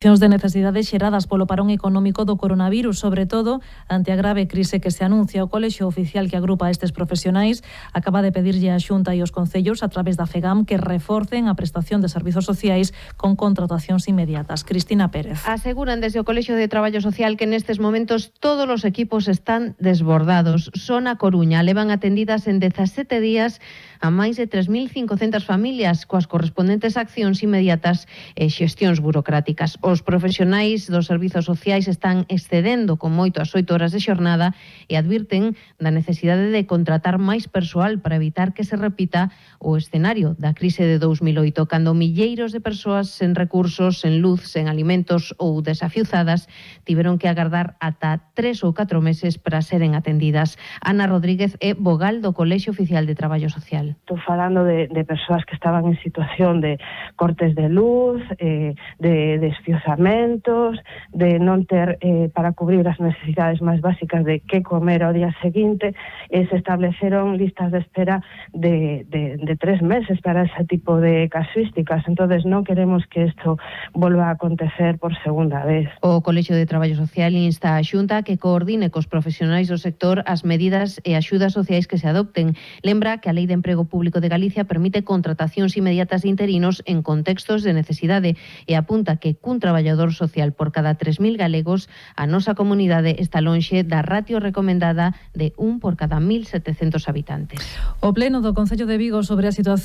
De necesidades xeradas polo parón económico do coronavirus, sobre todo ante a grave crise que se anuncia. O colexio oficial que agrupa estes profesionais acaba de pedirlle á Xunta e aos concellos a través da FEGAM que reforcen a prestación de servizos sociais con contratacións inmediatas. Cristina Pérez. Aseguran desde o Colexio de Traballo Social que nestes momentos todos os equipos están desbordados. Son a Coruña, levan atendidas en 17 días a máis de 3.500 familias coas correspondentes accións inmediatas e xestións burocráticas. Os profesionais dos servizos sociais están excedendo con moito as 8 horas de xornada e advirten da necesidade de contratar máis persoal para evitar que se repita o escenario da crise de 2008, cando milleiros de persoas sen recursos, sen luz, sen alimentos ou desafiuzadas tiveron que agardar ata 3 ou 4 meses para seren atendidas. Ana Rodríguez é vogal do Colexio Oficial de Traballo Social. Estou falando de persoas que estaban en situación de cortes de luz, de desfiuzamentos, de non ter para cubrir as necesidades máis básicas de que comer ao día seguinte, se estableceron listas de espera de 3 meses para ese tipo de casuísticas. Entonces non queremos que isto volva a acontecer por segunda vez. O Colexio de Traballo Social insta a Xunta que coordine cos profesionais do sector as medidas e axudas sociais que se adopten. Lembra que a Lei de Emprego Público de Galicia permite contratacións inmediatas de interinos en contextos de necesidade e apunta que cun traballador social por cada 3.000 galegos a nosa comunidade está lonxe da ratio recomendada de 1 por cada 1.700 habitantes. O Pleno do Concello de Vigo sobre a situación